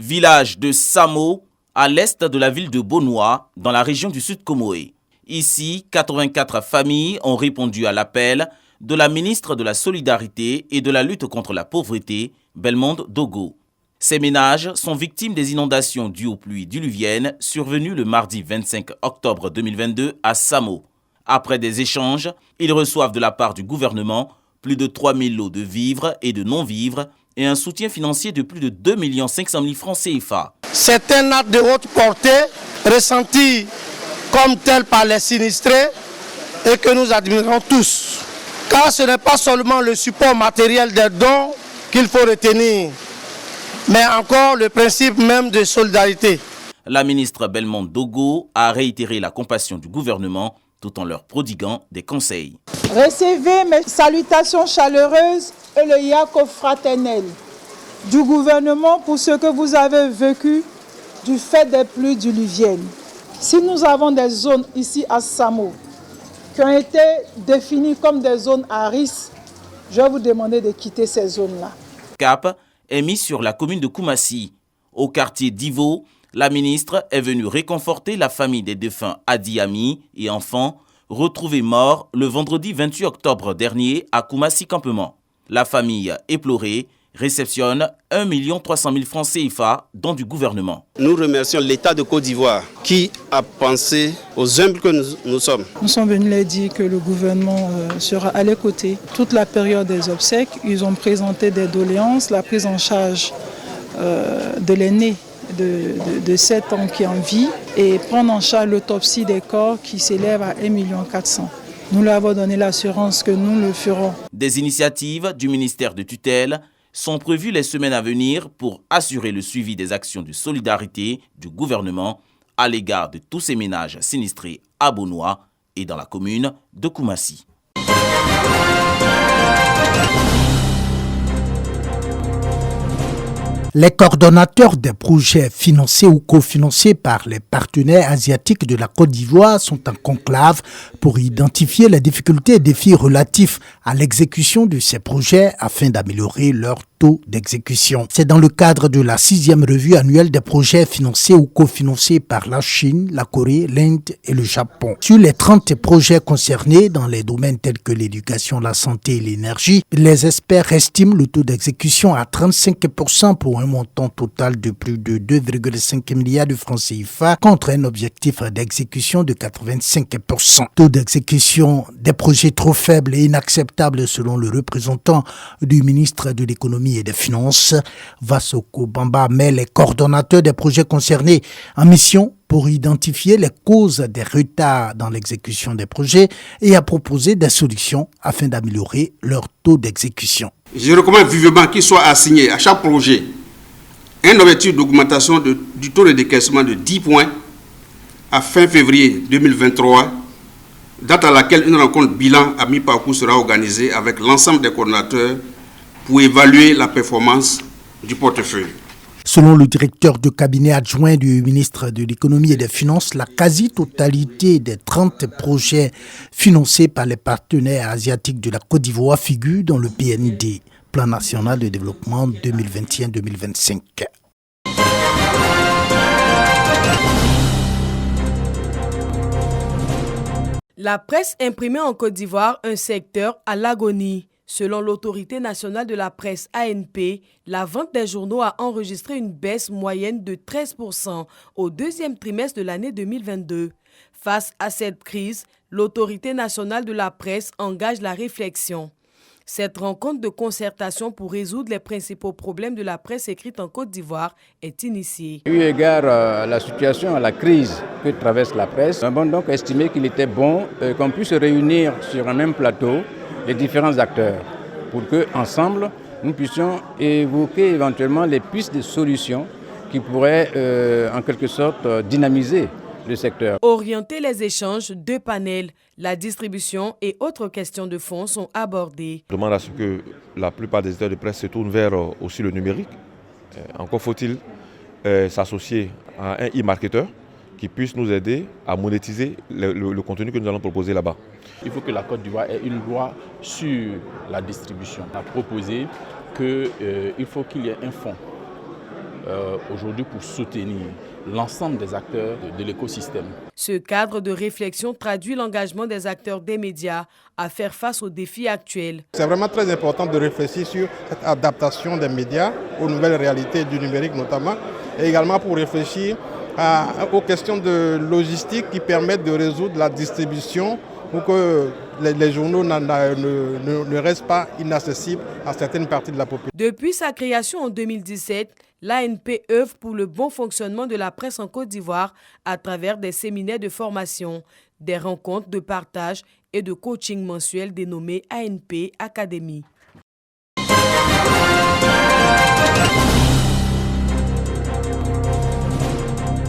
Village de Samo, à l'est de la ville de Bonoua, dans la région du Sud Comoé. Ici, 84 familles ont répondu à l'appel de la ministre de la Solidarité et de la lutte contre la pauvreté, Belmonde Dogo. Ces ménages sont victimes des inondations dues aux pluies diluviennes survenues le mardi 25 octobre 2022 à Samo. Après des échanges, ils reçoivent de la part du gouvernement plus de 3000 lots de vivres et de non-vivres et un soutien financier de plus de 2 500 000 francs CFA. C'est un acte de haute portée, ressenti comme tel par les sinistrés et que nous admirons tous. Car ce n'est pas seulement le support matériel des dons qu'il faut retenir, mais encore le principe même de solidarité. La ministre Belmonde Dogo a réitéré la compassion du gouvernement tout en leur prodiguant des conseils. Recevez mes salutations chaleureuses et le yako fraternel du gouvernement pour ce que vous avez vécu du fait des pluies diluviennes. Si nous avons des zones ici à Samo qui ont été définies comme des zones à risque, je vais vous demander de quitter ces zones-là. Cap est mis sur la commune de Koumassi. Au quartier d'Ivo, la ministre est venue réconforter la famille des défunts Adi Ami et enfants retrouvés morts le vendredi 28 octobre dernier à Koumassi Campement. La famille éplorée réceptionne 1 300 000 francs CFA dont du gouvernement. Nous remercions l'État de Côte d'Ivoire qui a pensé aux humbles que nous sommes. Nous sommes venus leur dire que le gouvernement sera à leurs côtés toute la période des obsèques. Ils ont présenté des doléances, la prise en charge de l'aîné de 7 ans qui est en vie et prendre en charge l'autopsie des corps qui s'élève à 1 400 000. Nous leur avons donné l'assurance que nous le ferons. Des initiatives du ministère de tutelle sont prévues les semaines à venir pour assurer le suivi des actions de solidarité du gouvernement à l'égard de tous ces ménages sinistrés à Bonoua et dans la commune de Koumassi. Les coordonnateurs des projets financés ou cofinancés par les partenaires asiatiques de la Côte d'Ivoire sont en conclave pour identifier les difficultés et défis relatifs à l'exécution de ces projets afin d'améliorer leur taux d'exécution. C'est dans le cadre de la 6e revue annuelle des projets financés ou cofinancés par la Chine, la Corée, l'Inde et le Japon. Sur les 30 projets concernés dans les domaines tels que l'éducation, la santé et l'énergie, les experts estiment le taux d'exécution à 35% pour un montant total de plus de 2,5 milliards de francs CFA contre un objectif d'exécution de 85%. Taux d'exécution des projets trop faibles et inacceptables selon le représentant du ministre de l'économie et des Finances, Vasoko Bamba, met les coordonnateurs des projets concernés en mission pour identifier les causes des retards dans l'exécution des projets et à proposer des solutions afin d'améliorer leur taux d'exécution. Je recommande vivement qu'il soit assigné à chaque projet un objectif d'augmentation du taux de décaissement de 10 points à fin février 2023, date à laquelle une rencontre bilan à mi-parcours sera organisée avec l'ensemble des coordonnateurs pour évaluer la performance du portefeuille. Selon le directeur de cabinet adjoint du ministre de l'économie et des finances, la quasi-totalité des 30 projets financés par les partenaires asiatiques de la Côte d'Ivoire figure dans le PND, Plan national de développement 2021-2025. La presse imprimée en Côte d'Ivoire, un secteur à l'agonie. Selon l'autorité nationale de la presse ANP, la vente des journaux a enregistré une baisse moyenne de 13% au deuxième trimestre de l'année 2022. Face à cette crise, l'autorité nationale de la presse engage la réflexion. Cette rencontre de concertation pour résoudre les principaux problèmes de la presse écrite en Côte d'Ivoire est initiée. Eu égard à la situation, à la crise que traverse la presse, nous avons donc estimé qu'il était bon qu'on puisse se réunir sur un même plateau les différents acteurs pour que ensemble nous puissions évoquer éventuellement les pistes de solutions qui pourraient en quelque sorte dynamiser le secteur. Orienter les échanges, 2 panels, la distribution et autres questions de fond sont abordées. Je demande à ce que la plupart des éditeurs de presse se tournent vers aussi le numérique. Encore faut-il s'associer à un e-marketeur qui puisse nous aider à monétiser le contenu que nous allons proposer là-bas. Il faut que la Côte d'Ivoire ait une loi sur la distribution. On a proposé qu'il faut qu'il y ait un fonds aujourd'hui pour soutenir l'ensemble des acteurs de l'écosystème. Ce cadre de réflexion traduit l'engagement des acteurs des médias à faire face aux défis actuels. C'est vraiment très important de réfléchir sur cette adaptation des médias aux nouvelles réalités du numérique notamment, et également pour réfléchir aux questions de logistique qui permettent de résoudre la distribution pour que les journaux ne restent pas inaccessibles à certaines parties de la population. Depuis sa création en 2017, l'ANP œuvre pour le bon fonctionnement de la presse en Côte d'Ivoire à travers des séminaires de formation, des rencontres de partage et de coaching mensuels dénommés ANP Academy.